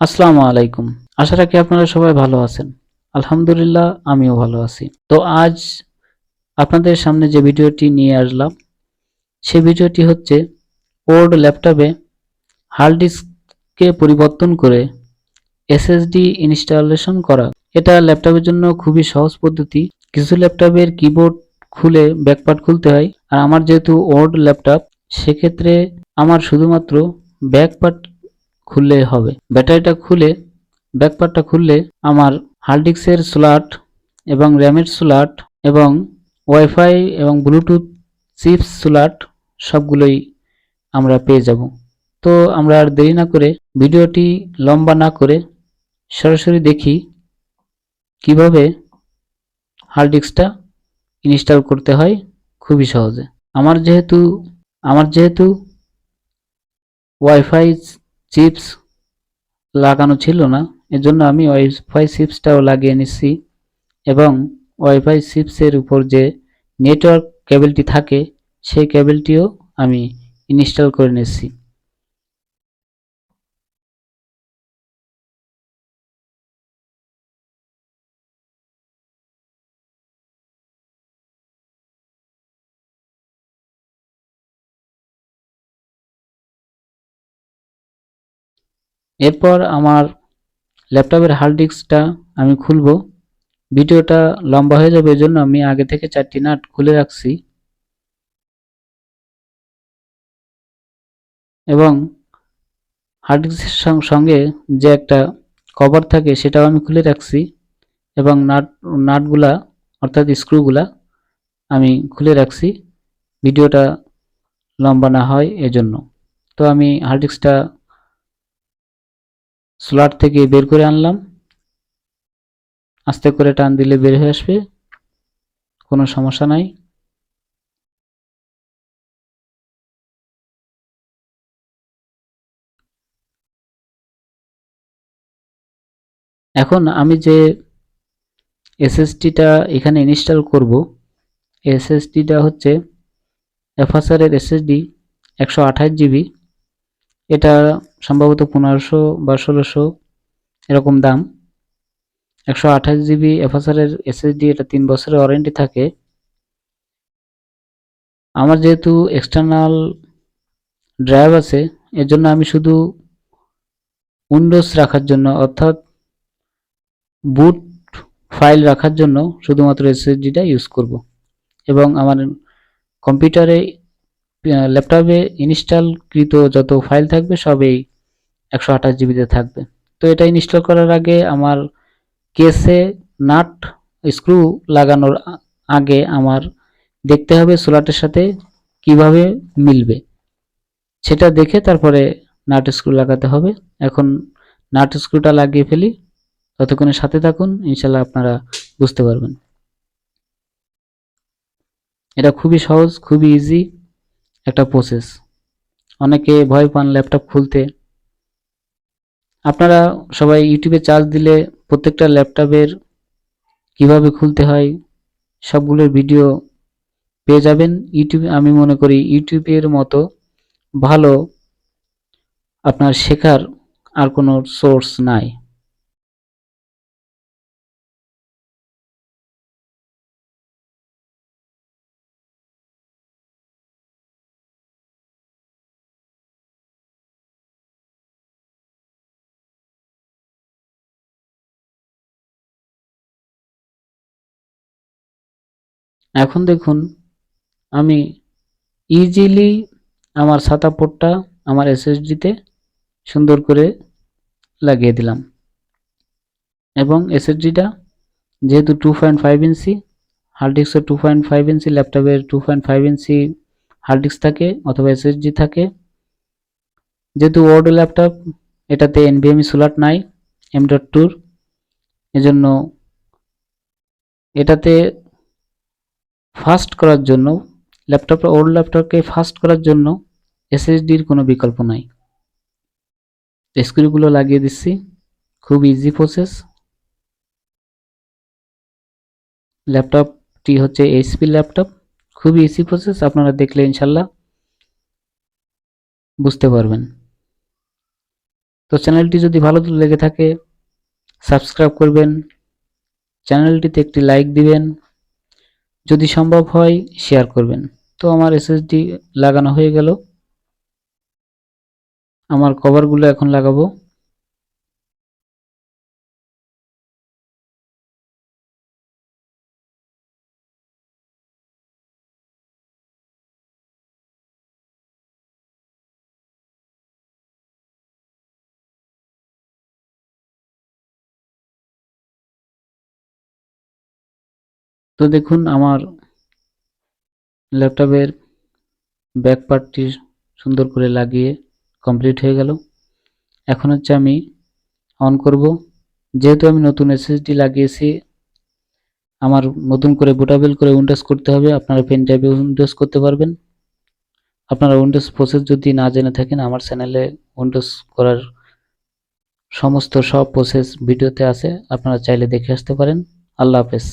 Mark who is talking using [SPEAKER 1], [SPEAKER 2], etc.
[SPEAKER 1] আসসালামু আলাইকুম। আশা রাখি আপনারা সবাই ভালো আছেন। আলহামদুলিল্লাহ আমিও ভালো আছি। তো আজ আপনাদের সামনে যে ভিডিওটি নিয়ে আসলাম সেই ভিডিওটি হচ্ছে ওল্ড ল্যাপটপে হার্ড ডিস্ককে পরিবর্তন করে SSD ইনস্টলেশন করা। এটা ল্যাপটপের জন্য খুবই সহজ পদ্ধতি। কিছু ল্যাপটপের কিবোর্ড খুলে ব্যাকপার্ট খুলতে হয়, আর আমার যেহেতু ওল্ড ল্যাপটপ সেক্ষেত্রে আমার শুধুমাত্র ব্যাকপার্ট খুললে হবে। ব্যাটারিটা খুলে ব্যাকপার্টটা খুললে আমার হার্ড ডিস্কের স্লট এবং র্যামের স্লট এবং ওয়াইফাই এবং ব্লুটুথ চিপস স্লট সবগুলোই আমরা পেয়ে যাব। তো আমরা আর দেরি না করে ভিডিওটি লম্বা না করে সরাসরি দেখি কিভাবে হার্ড ডিস্কটা ইনস্টল করতে হয় খুবই সহজে। আমার যেহেতু ওয়াইফাই চিপস লাগানো ছিল না, এজন্য আমি ওয়াইফাই চিপসটাও লাগিয়ে নিচ্ছি এবং ওয়াইফাই চিপসের উপর যে নেটওয়ার্ক কেবলটি থাকে সেই কেবলটিও আমি ইনস্টল করে নিচ্ছি। এরপর আমার ল্যাপটপের হার্ড ডিস্কটা আমি খুলব। ভিডিওটা লম্বা হয়ে যাবে, এজন্য আমি আগে থেকে 4টি নাট খুলে রাখছি এবং হার্ড ডিস্কের সঙ্গে যে একটা কভার থাকে সেটাও আমি খুলে রাখছি এবং নাটগুলা অর্থাৎ স্ক্রুগুলা আমি খুলে রাখছি ভিডিওটা লম্বা না হয় এজন্য। তো আমি হার্ড ডিস্কটা স্লট থেকে বের করে আনলাম, আস্তে করে টান দিলে বের হয়ে আসবে, কোনো সমস্যা নাই। এখন আমি যে এসএসডিটা এখানে ইনস্টল করব, এসএসডিটা হচ্ছে এফাসারের এসএসডি 128 জিবি। এটা সম্ভবত 1500 বা 1600 এরকম দাম। 128 জিবি এফাসারের এসএসডি, এটা 3 বছরের ওয়ারেন্টি থাকে। আমার যেহেতু এক্সটার্নাল ড্রাইভ আছে এর জন্য আমি শুধু উইন্ডোজ রাখার জন্য অর্থাৎ বুট ফাইল রাখার জন্য শুধুমাত্র এসএসডিটা ইউজ করব এবং আমার কম্পিউটারে ল্যাপটপে ইনস্টলকৃত যত ফাইল থাকবে সব এই 128 জিবিতে থাকবে। তো এটা ইনস্টল করার আগে আমার কেসে নাট স্ক্রু লাগানোর আগে আমার দেখতে হবে সোলাটের সাথে কিভাবে মিলবে, সেটা দেখে তারপরে নাট স্ক্রু লাগাতে হবে। এখন নাট স্ক্রুটা লাগিয়ে ফেলি, ততক্ষণে সাথে থাকুন, ইনশাল্লাহ আপনারা বুঝতে পারবেন। এটা খুবই সহজ, খুবই ইজি একটা প্রসেস। অনেকে ভয় পান ল্যাপটপ খুলতে। আপনারা সবাই ইউটিউবে চার্জ দিলে প্রত্যেকটা ল্যাপটপের কিভাবে খুলতে হয় সবগুলোর ভিডিও পেয়ে যাবেন ইউটিউবে। আমি মনে করি ইউটিউবের মতো ভালো আপনার শেখার আর কোনো সোর্স নাই। এখন দেখুন আমি ইজিলি আমার সাদা পোর্টটা আমার এসএসডিতে সুন্দর করে লাগিয়ে দিলাম এবং এসএসডিটা যেহেতু 2.5 ইঞ্চি হার্ড ডিস্কের 2.5 ইঞ্চি, ল্যাপটপের 2.5 ইঞ্চি হার্ড ডিস্ক থাকে অথবা এসএসডি থাকে। যেহেতু ওল্ড ল্যাপটপ এটাতে এনভিএমই স্লট নাই M.2, এজন্য এটাতে ফাস্ট করার জন্য ওল্ড ল্যাপটপকে ফাস্ট করার জন্য এসএসডির কোনো বিকল্প নাই। স্ক্রুগুলো লাগিয়ে দিচ্ছি, খুব ইজি প্রসেস। ল্যাপটপটি হচ্ছে এইচপি ল্যাপটপ, খুবই ইজি প্রসেস, আপনারা দেখলে ইনশাল্লাহ বুঝতে পারবেন। তো চ্যানেলটি যদি ভালো লেগে থাকে সাবস্ক্রাইব করবেন, চ্যানেলটিতে একটি লাইক দিবেন, যদি সম্ভব হয় শেয়ার করবেন। তো আমার এসএসডি লাগানো হয়ে গেল, আমার কভারগুলো এখন লাগাবো। তো দেখুন আমার ল্যাপটপের ব্যাক পার্টটি সুন্দর করে লাগিয়ে কমপ্লিট হয়ে গেল। এখন হচ্ছে আমি অন করব। যেহেতু আমি নতুন এসএসডি লাগিয়েছি, আমার নতুন করে বুটেবল করে উইন্ডোজ করতে হবে। আপনারা পেন ড্রাইভে উইন্ডোজ করতে পারবেন। আপনারা উইন্ডোজ প্রসেস যদি না জেনে থাকেন, আমার চ্যানেলে উইন্ডোজ করার সমস্ত সব প্রসেস ভিডিওতে আছে, আপনারা চাইলে দেখে আসতে পারেন। আল্লাহ হাফেজ।